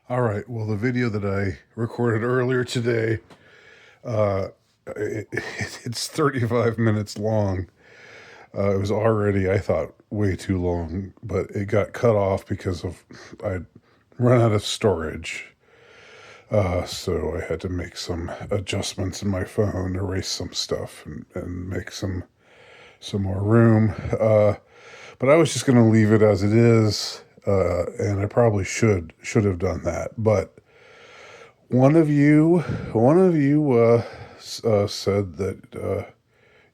All right. Well, the video that I recorded earlier today, uh, it's 35 minutes long. It was already, I thought, way too long, but it got cut off because of I'd run out of storage. So I had to make some adjustments in my phone, erase some stuff, and make some more room. But I was just going to leave it as it is, and I probably should have done that, but one of you said that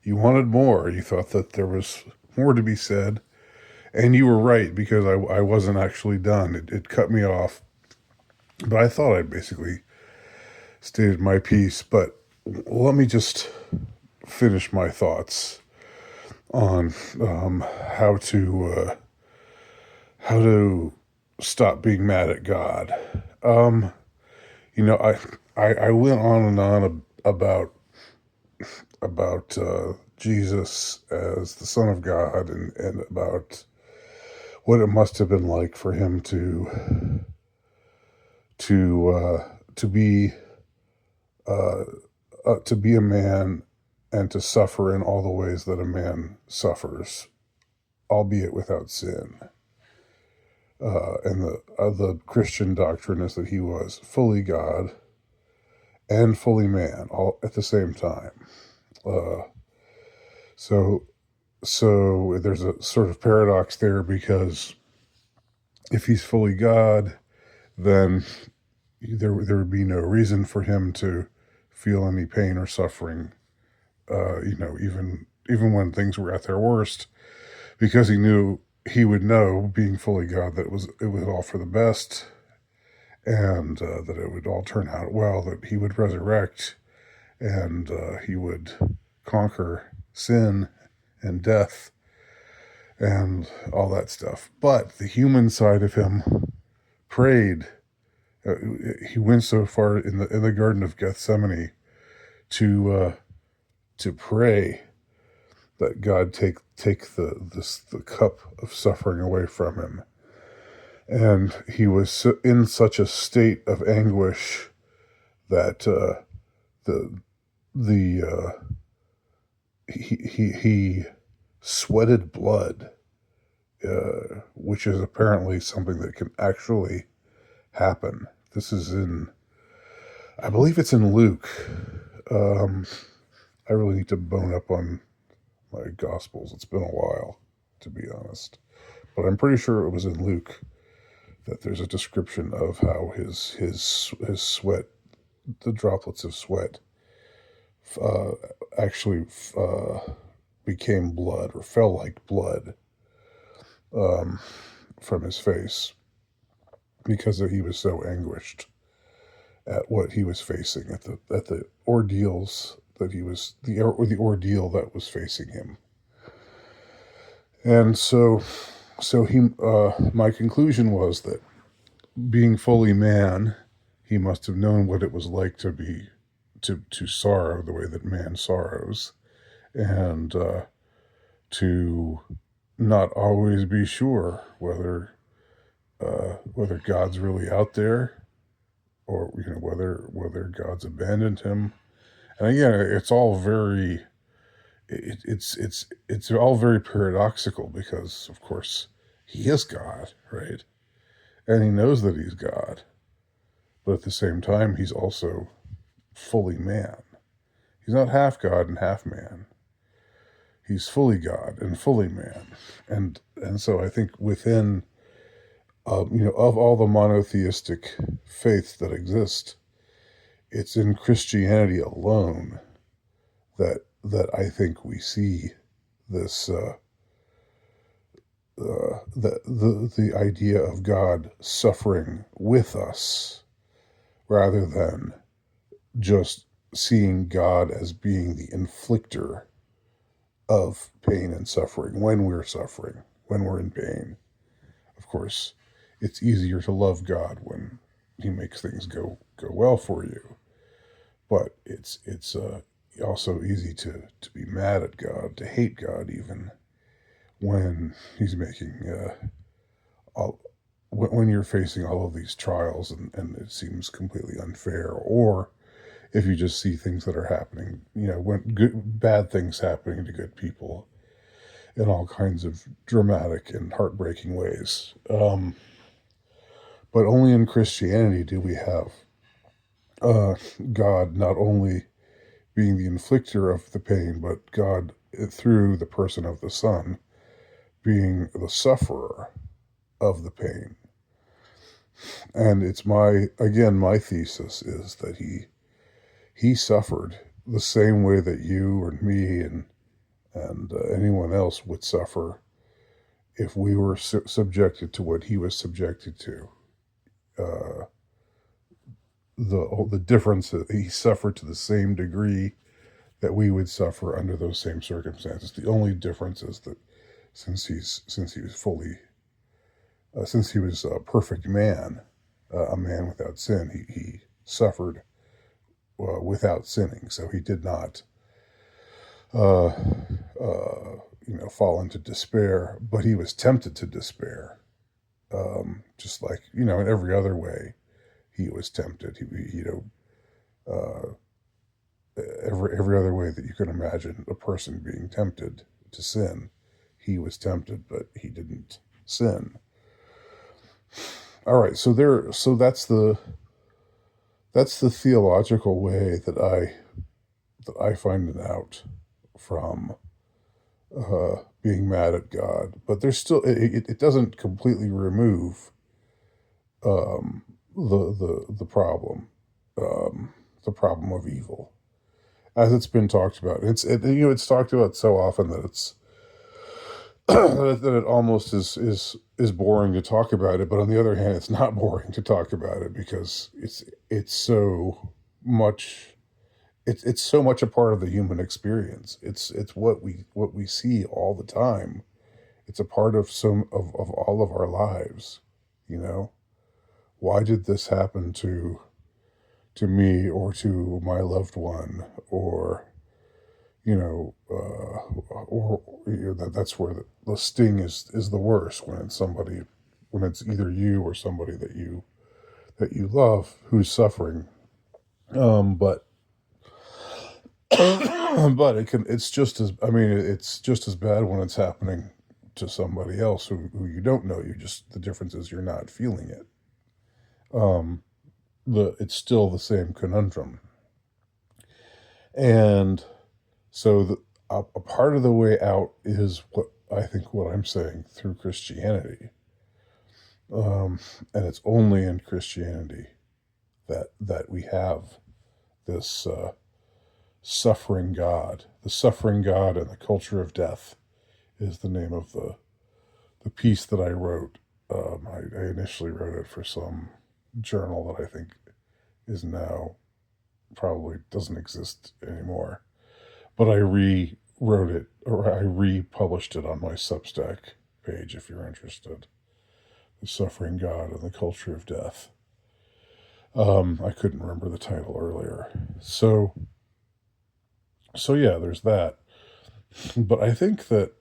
you wanted more. You thought that there was more to be said, and you were right because I wasn't actually done. It cut me off, but I thought I'd basically stated my piece. But let me just finish my thoughts on how to stop being mad at God. Um, I went on and on about Jesus as the Son of God and about what it must have been like for him to be uh, to be a man and to suffer in all the ways that a man suffers, albeit without sin. And the Christian doctrine is that he was fully God and fully man all at the same time. Uh, so so there's a sort of paradox there because if he's fully God, then there would be no reason for him to feel any pain or suffering. Even when things were at their worst, because he would know, being fully God, that it was all for the best, and that it would all turn out well. That he would resurrect, and he would conquer sin and death and all that stuff. But the human side of him prayed. He went so far in the Garden of Gethsemane to to pray that God take the cup of suffering away from him. And he was in such a state of anguish that the the he sweated blood, which is apparently something that can actually happen. This is I believe it's in Luke. Um, I really need to bone up on my Gospels. It's been a while, to be honest. But I'm pretty sure it was in Luke that there's a description of how his sweat, the droplets of sweat, uh, actually became blood or fell like blood um, from his face because he was so anguished at what he was facing, at the ordeals that he was the ordeal that was facing him. And so he my conclusion was that being fully man, he must have known what it was like to sorrow the way that man sorrows, and to not always be sure whether God's really out there, or whether God's abandoned him. And again, it's all very it's all very paradoxical because, of course, he is God, right? And he knows that he's God, but at the same time, he's also fully man. He's not half God and half man. He's fully God and fully man, and so I think within of all the monotheistic faiths that exist, it's in Christianity alone that I think we see this the idea of God suffering with us rather than just seeing God as being the inflictor of pain and suffering when we're in pain. Of course, it's easier to love God when he makes things go well for you, but it's also easy to be mad at God, to hate God even when he's making uh, when you're facing all of these trials and it seems completely unfair, or if you just see things that are happening, when bad things happening to good people in all kinds of dramatic and heartbreaking ways. But only in Christianity do we have uh, God not only being the inflictor of the pain, but God, through the person of the Son, being the sufferer of the pain. And it's my thesis is that he suffered the same way that you and me and anyone else would suffer if we were subjected to what he was subjected to. Uh, the difference that he suffered to the same degree that we would suffer under those same circumstances. The only difference is that since he was a perfect man, a man without sin, he suffered without sinning. So he did not, uh, fall into despair, but he was tempted to despair. Just like, in every other way, he was tempted. Uh, every other way that you can imagine a person being tempted to sin, he was tempted, but he didn't sin. All right, so that's the theological way that I find it out from being mad at God. But there's still it doesn't completely remove the problem, the problem of evil, as it's been talked about. It's talked about so often that it's that it almost is boring to talk about it. But on the other hand, it's not boring to talk about it because it's so much. It's so much a part of the human experience. It's what we see all the time. It's a part of of all of our lives. You know, why did this happen to me or to my loved one, or that's where the sting is the worst, when it's either you or somebody that you love who's suffering. But but it's just as bad when it's happening to somebody else who you don't know. The difference is you're not feeling it. Um, it's still the same conundrum, and so a part of the way out is what I'm saying through Christianity, and it's only in Christianity that we have this suffering God. The suffering God and the culture of death is the name of the piece that I wrote. I initially wrote it for some journal that I think is now probably doesn't exist anymore. But I rewrote it, or I republished it on my Substack page if you're interested. The Suffering God and the Culture of Death. I couldn't remember the title earlier. So yeah, there's that. But I think that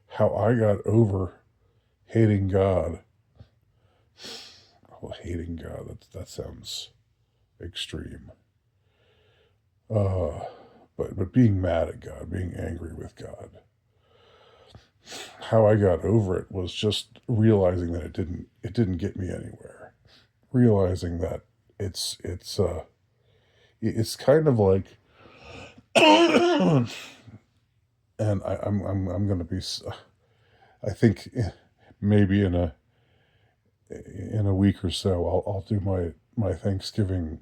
how I got over hating God, well, hating God, that sounds extreme. Uh, but being mad at God, being angry with God, how I got over it was just realizing that it didn't get me anywhere. Realizing that it's kind of like, and I'm going to be, I think maybe in a week or so I'll do my Thanksgiving.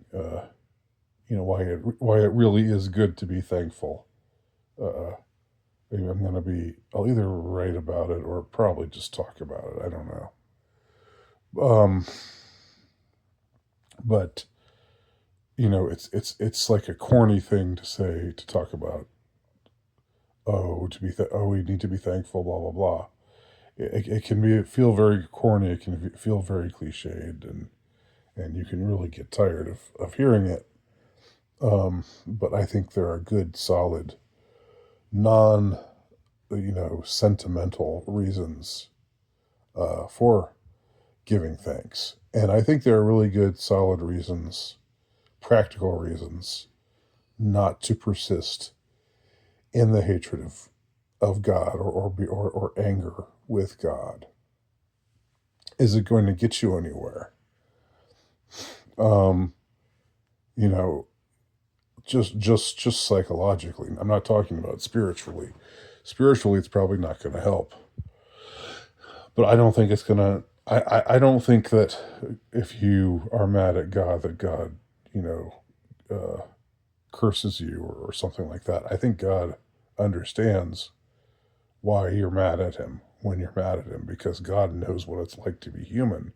Why it really is good to be thankful. Maybe I'll either write about it or probably just talk about it. I don't know. But it's like a corny thing to say, to talk about. We need to be thankful, blah blah blah. It can feel very corny. It can feel very cliched, and you can really get tired of hearing it. But I think there are good, solid, non sentimental reasons for giving thanks. And I think there are really good, solid reasons, practical reasons, not to persist in the hatred of God or anger with God. Is it going to get you anywhere? Um, you know, just psychologically. I'm not talking about spiritually. Spiritually, it's probably not going to help. But I don't think it's going to. I don't think that if you are mad at God, that God, uh, curses you or something like that. I think God understands why you're mad at him when you're mad at him, because God knows what it's like to be human,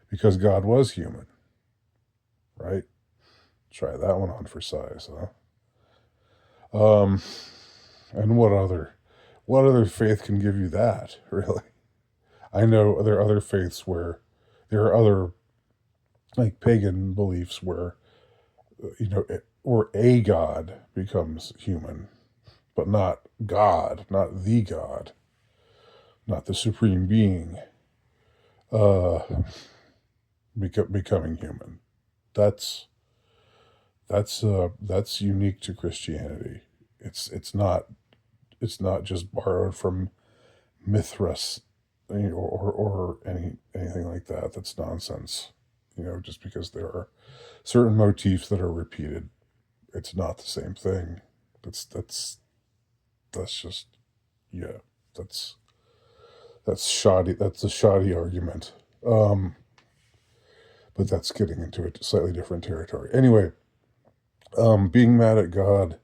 because God was human, right? Try that one on for size, huh? And what other faith can give you that, really? I know there are other faiths where there are other, like, pagan beliefs where, where a god becomes human, but not God, not the God, not the supreme being, uh, becoming human. That's that's unique to Christianity. It's not just borrowed from Mithras, or anything like that. That's nonsense. Just because there are certain motifs that are repeated, it's not the same thing. That's just, yeah. That's that's shoddy. That's a shoddy argument. Um, but that's getting into a slightly different territory. Anyway, being mad at God,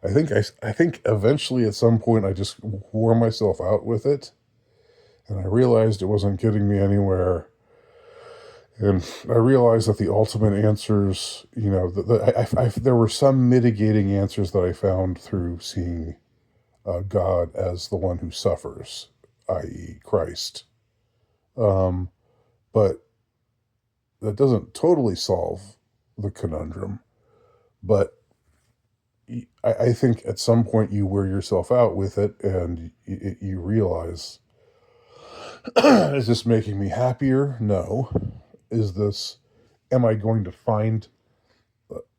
I think eventually at some point I just wore myself out with it, and I realized it wasn't getting me anywhere. And I realized that the ultimate answers, there were some mitigating answers that I found through seeing God as the one who suffers, i.e., Christ. Um, but that doesn't totally solve the conundrum. But I think at some point you wear yourself out with it, and you realize, is this making me happier? No. Is this, am I going to find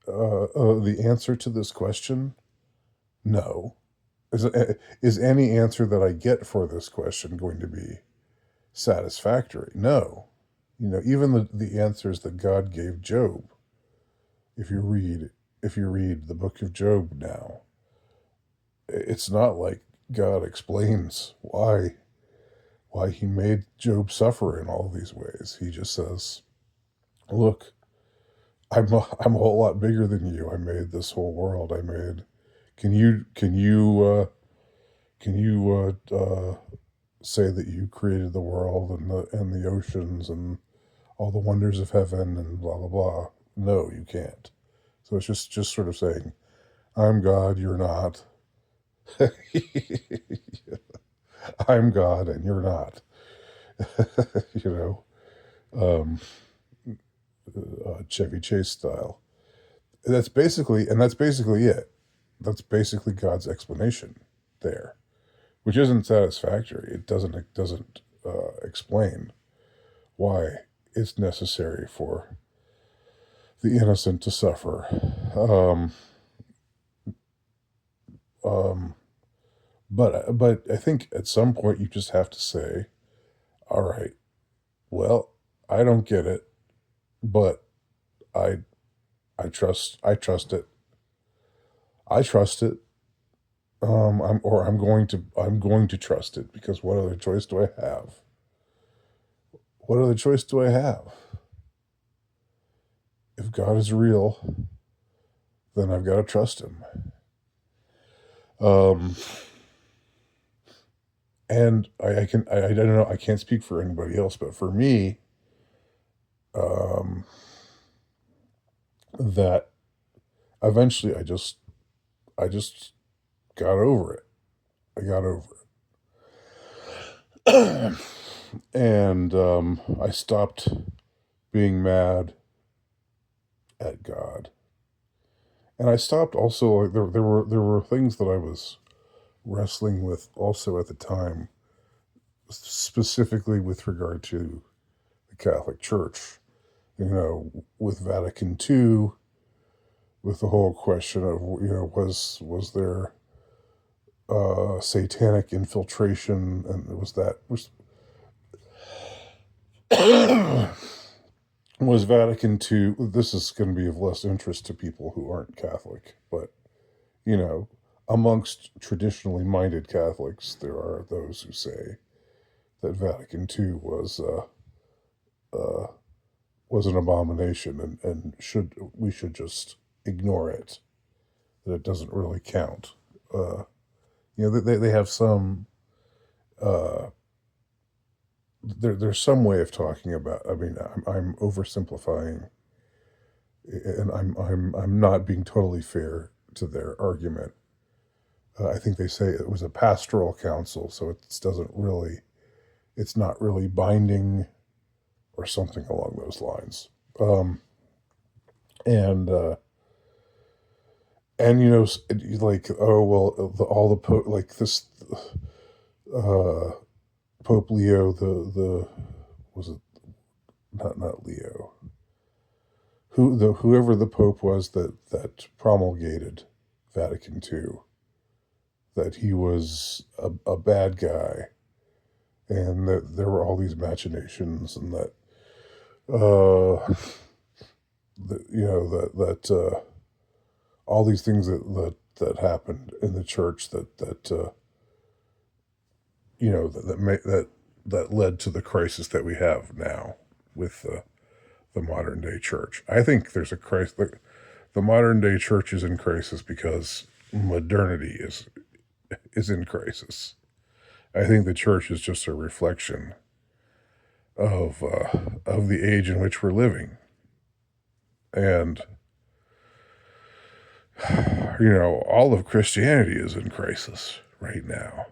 the answer to this question? No. Is any answer that I get for this question going to be satisfactory? No. Even the answers that God gave Job, if you read the book of Job now, it's not like God explains why he made Job suffer in all these ways. He just says, "Look, I'm a whole lot bigger than you. I made this whole world. I made. Can you say that you created the world and the oceans and all the wonders of heaven and blah blah blah? No, you can't." So it's just sort of saying, "I'm God, you're not." I'm God and you're not. you know, um, Chevy Chase style. That's basically it. That's basically God's explanation there, which isn't satisfactory. It doesn't explain why it's necessary for the innocent to suffer. Um, um, but I think at some point you just have to say, all right, well, I don't get it, but I I trust it. I trust it. I'm going to trust it, because what other choice do I have? What other choice do I have? If God is real, then I've got to trust him. Um, and I don't know, I can't speak for anybody else, but for me, um, that eventually I just got over it. I got over it. And I stopped being mad at God. And I stopped also, like, there were things that I was wrestling with also at the time, specifically with regard to the Catholic Church. With Vatican II, with the whole question of was there satanic infiltration, and was Vatican II. This is going to be of less interest to people who aren't Catholic, but you know, amongst traditionally minded Catholics, there are those who say that Vatican II uh, was an abomination, and we should just ignore it. That it doesn't really count. They have some. There's some way of talking about. I mean, I'm oversimplifying, and I'm not being totally fair to their argument. I think they say it was a pastoral council, so it's not really binding, or something along those lines. And like, oh well, all the like this Pope Leo, the was it not Leo, whoever the Pope was that promulgated Vatican II, that he was a bad guy, and that there were all these machinations, and that all these things that happened in the church that led to the crisis that we have now with the modern day church. I think there's a crisis. The modern day church is in crisis because modernity is in crisis. I think the church is just a reflection of the age in which we're living, and all of Christianity is in crisis right now.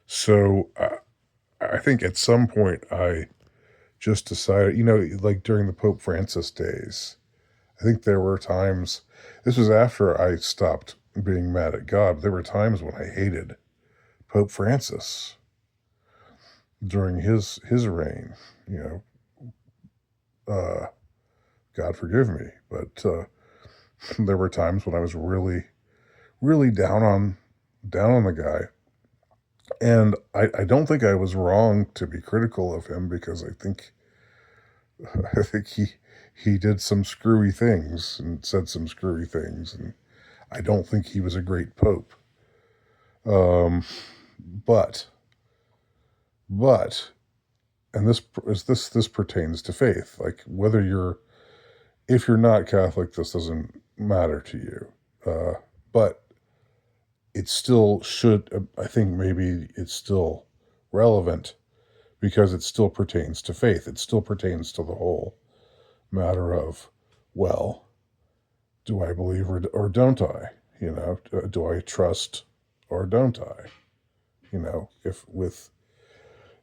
So I think at some point I just decided, like during the Pope Francis days, I think there were times. This was after I stopped being mad at God. There were times when I hated Pope Francis during his reign. God forgive me, but there were times when I was really, really down on the guy, and I don't think I was wrong to be critical of him, because I think he did some screwy things and said some screwy things, and I don't think he was a great pope. But and this pertains to faith. Like, if you're not Catholic, this doesn't matter to you. But it still should. I think maybe it's still relevant, because it still pertains to faith. It still pertains to the whole matter of, well, do I believe or don't I? Do I trust or don't I?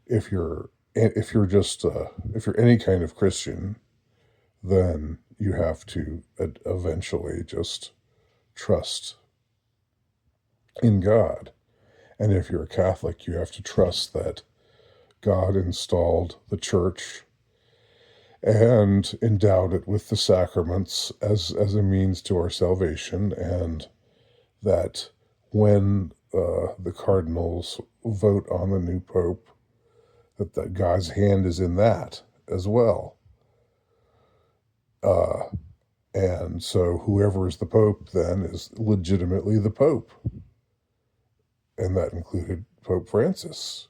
If you're any kind of Christian, then you have to eventually just trust in God. And if you're a Catholic, you have to trust that God installed the church and endowed it with the sacraments as a means to our salvation, and that when the cardinals vote on the new pope, that God's hand is in that as well. And so whoever is the pope then is legitimately the pope. And that included Pope Francis,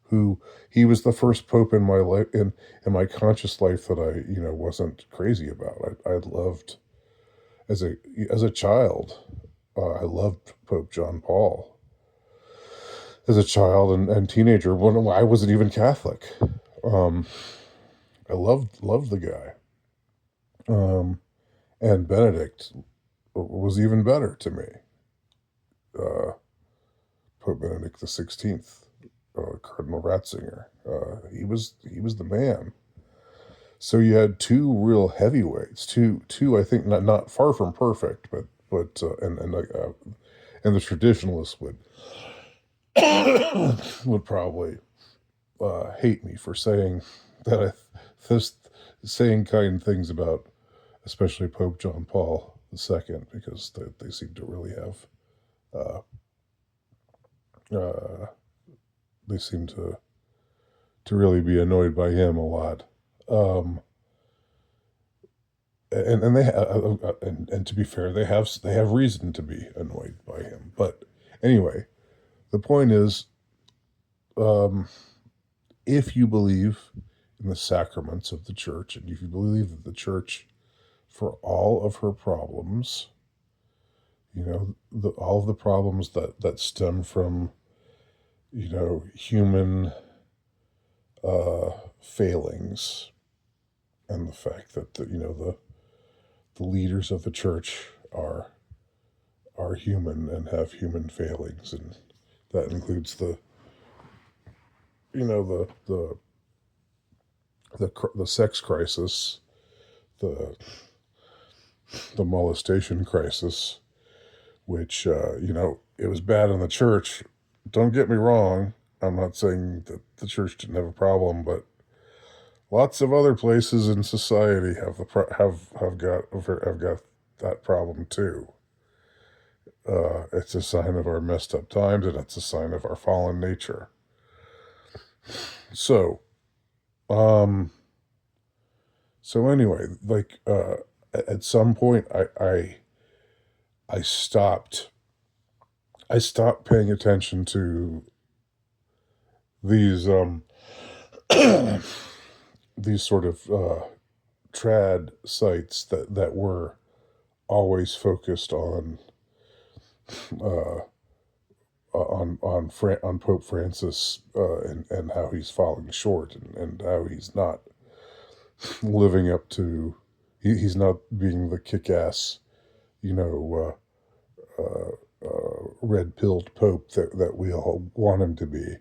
who he was the first pope in my life, in my conscious life, that I wasn't crazy about. I loved as a child. I loved Pope John Paul as a child and teenager, when I wasn't even Catholic. I loved the guy. And Benedict was even better to me. Pope Benedict XVI, Cardinal Ratzinger. He was the man. So you had two real heavyweights, two I think not far from perfect, but and the traditionalists would would probably hate me for saying that this saying kind things about, especially Pope John Paul II, because they seem to really have uh, uh, they seem to really be annoyed by him a lot. Um, and and to be fair, they have reason to be annoyed by him. But anyway, the point is, um, if you believe in the sacraments of the church, and if you believe that the church, for all of her problems, all of the problems that stem from, human failings, and the fact that the leaders of the church are human and have human failings, and that includes the sex crisis, the the molestation crisis, which it was bad in the church. Don't get me wrong. I'm not saying that the church didn't have a problem, but lots of other places in society have got that problem too. It's a sign of our messed up times, and it's a sign of our fallen nature. So, um, so anyway, like at some point, I stopped paying attention to these these sort of trad sites that were always focused uh, on Pope Francis, and how he's falling short, and how he's not living up to he's not being the kick-ass, you know red pilled Pope that we all want him to be.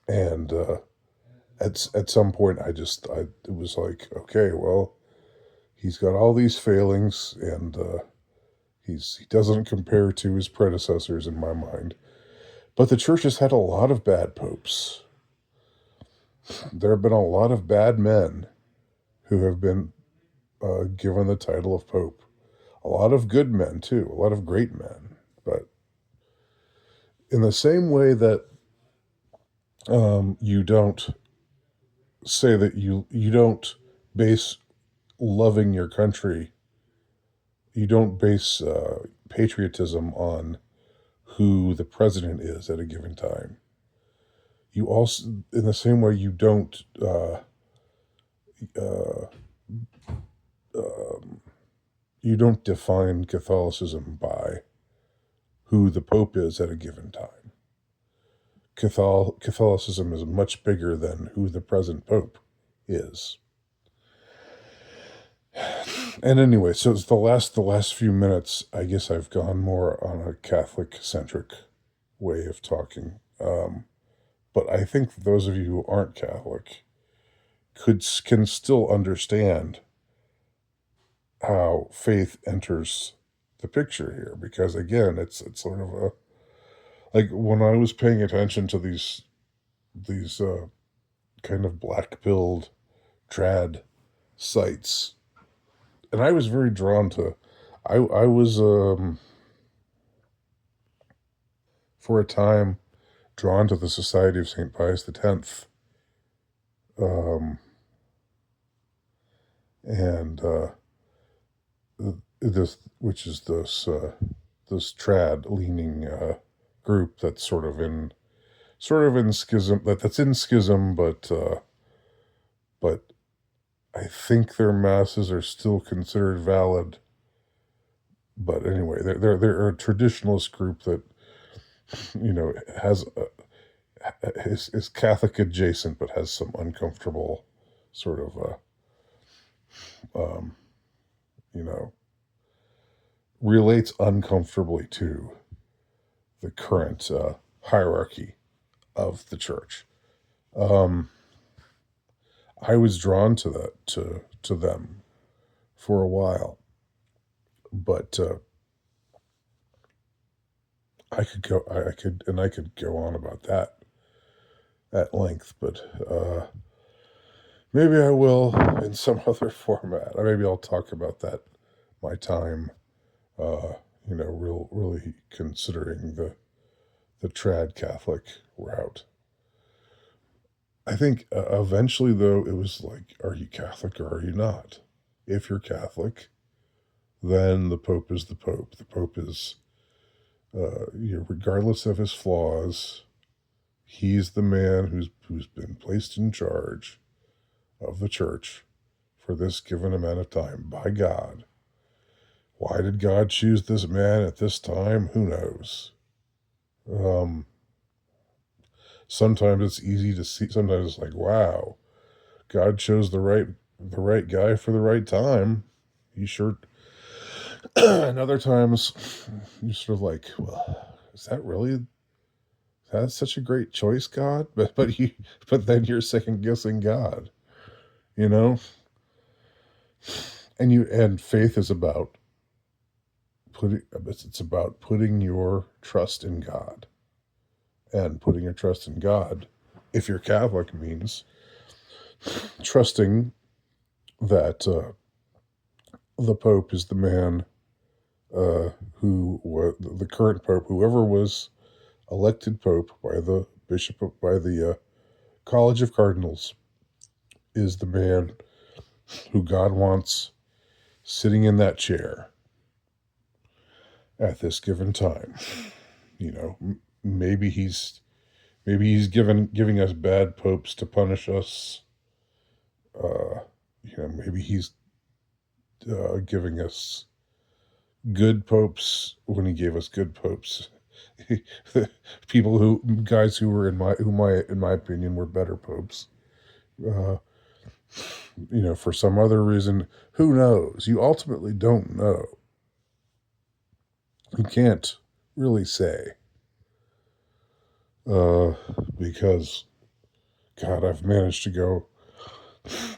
And at some point, it was like, okay, well, he's got all these failings, and he doesn't compare to his predecessors in my mind. But the church has had a lot of bad popes. There have been a lot of bad men who have been given the title of pope. A lot of good men too, a lot of great men. But in the same way that you don't say that you don't base loving your country, you don't base patriotism on who the president is at a given time. You also, in the same way, you don't uh, um, you don't define Catholicism by who the Pope is at a given time. Catholicism is much bigger than who the present Pope is. And anyway, so it's the last few minutes. I guess I've gone more on a Catholic centric way of talking. But I think those of you who aren't Catholic can still understand how faith enters the picture here, because again, it's sort of a, like, when I was paying attention to these kind of black pilled trad sites, and I was very drawn to. I was for a time drawn to the Society of Saint Pius X, um, and this, which is this trad leaning group that's sort of in schism, that's in schism, but I think their masses are still considered valid. But anyway, they're a traditionalist group that has is Catholic adjacent, but has some uncomfortable sort of um, you know relates uncomfortably to the current hierarchy of the church. Um, I was drawn to them for a while, but I could go on about that at length, but maybe I will in some other format. Or maybe I'll talk about that my time. Uh, really considering the trad Catholic route. I think eventually, though, it was like, are you Catholic or are you not? If you're Catholic, then the Pope is the Pope. The Pope is, regardless of his flaws, he's the man who's been placed in charge of the church for this given amount of time by God. Why did God choose this man at this time? Who knows? Um, Sometimes it's easy to see. Sometimes it's like, wow, God chose the right guy for the right time. He sure. And other times, you're sort of like, well, is that really that's such a great choice, God? But then you're second guessing God, you know. And faith is about it's about putting your trust in God, and putting your trust in God, if you're Catholic, means trusting that the Pope is the man who was the current Pope, whoever was elected Pope by the by the College of Cardinals, is the man who God wants sitting in that chair at this given time. You know, maybe he's giving us bad popes to punish us. Uh, maybe he's giving us good popes when he gave us good popes. People guys who were in my opinion were better popes. Uh, for some other reason, who knows? You ultimately don't know. You can't really say. Uh, because God, I've managed to go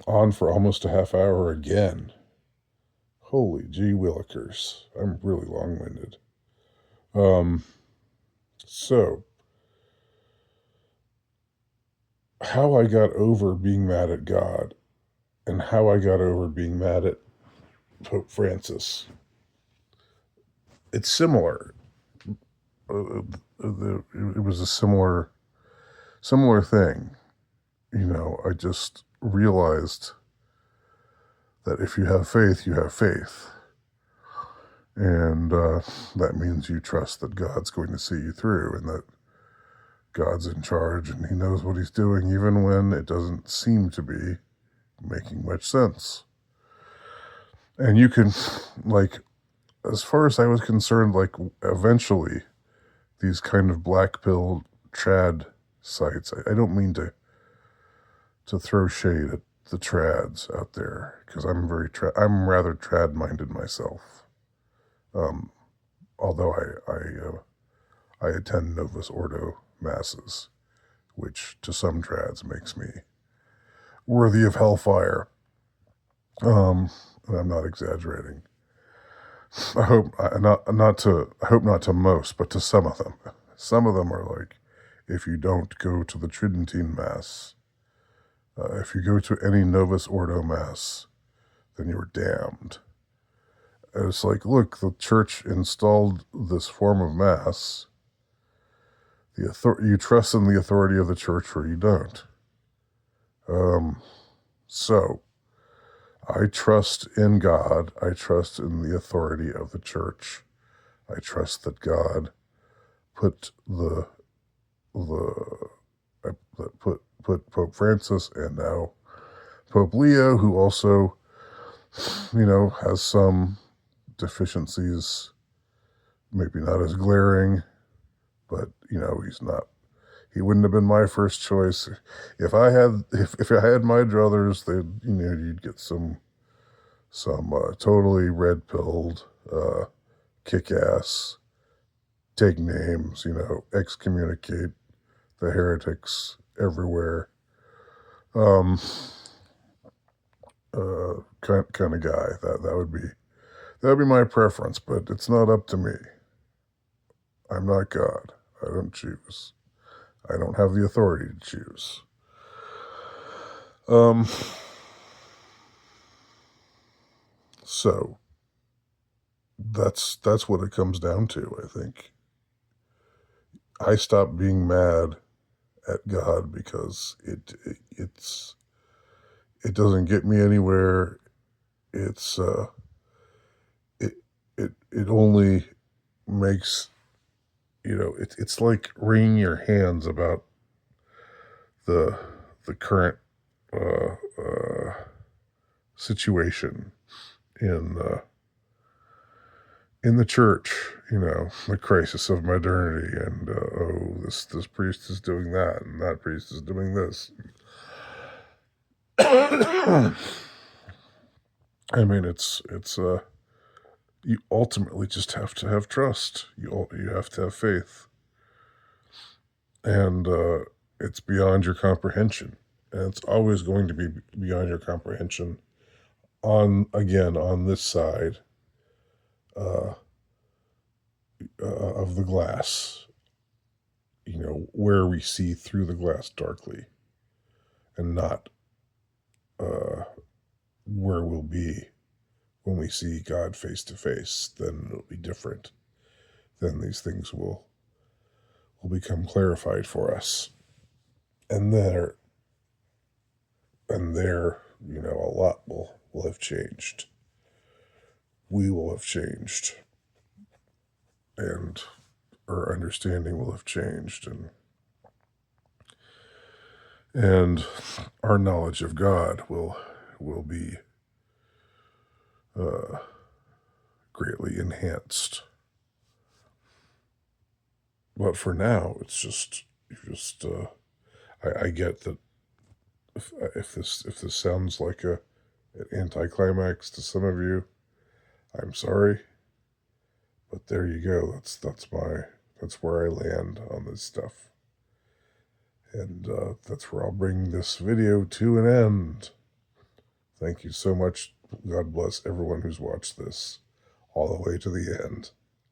on for almost a half hour again. Holy gee willikers. I'm really long-winded. Um, so, how I got over being mad at God and how I got over being mad at Pope Francis. It's similar. It was a similar thing. I just realized that if you have faith, you have faith. And that means you trust that God's going to see you through, and that God's in charge and he knows what he's doing, even when it doesn't seem to be making much sense. And you can, like, as far as I was concerned, like, eventually these kind of black pill trad sites, I don't mean to throw shade at the trads out there, because I'm I'm rather trad minded myself. Although I attend Novus Ordo masses, which to some trads makes me worthy of hellfire. And I'm not exaggerating. I hope I hope not to most, but to some of them. Some of them are like, if you don't go to the Tridentine Mass, if you go to any Novus Ordo Mass, then you're damned. And it's like, look, the church installed this form of Mass. You trust in the authority of the church, or you don't. So, I trust in God. I trust in the authority of the church. I trust that God put put Pope Francis, and now Pope Leo, who also, has some deficiencies, maybe not as glaring, but he wouldn't have been my first choice. If I had my druthers, you'd get some totally red pilled, kick ass, take names, excommunicate the heretics everywhere, kind of guy. That would be my preference, but it's not up to me. I'm not God. I don't choose. I don't have the authority to choose. So that's what it comes down to, I think. I stopped being mad at God because it doesn't get me anywhere. It's it it only makes, it's like wringing your hands about the current uh, uh, situation in the church, the crisis of modernity, and this priest is doing that, and that priest is doing this. I mean, it's you ultimately just have to have trust. You have to have faith, and it's beyond your comprehension, and it's always going to be beyond your comprehension. On this side uh, of the glass, where we see through the glass darkly, and not uh, where we'll be when we see God face to face. Then it'll be different. Then these things will become clarified for us, and there, a lot will have changed. We will have changed, and our understanding will have changed, and our knowledge of God will be greatly enhanced. But for now, it's just I get that if this sounds like an anticlimax to some of you, I'm sorry, but there you go. That's where I land on this stuff, and that's where I'll bring this video to an end. Thank you so much. God bless everyone who's watched this all the way to the end.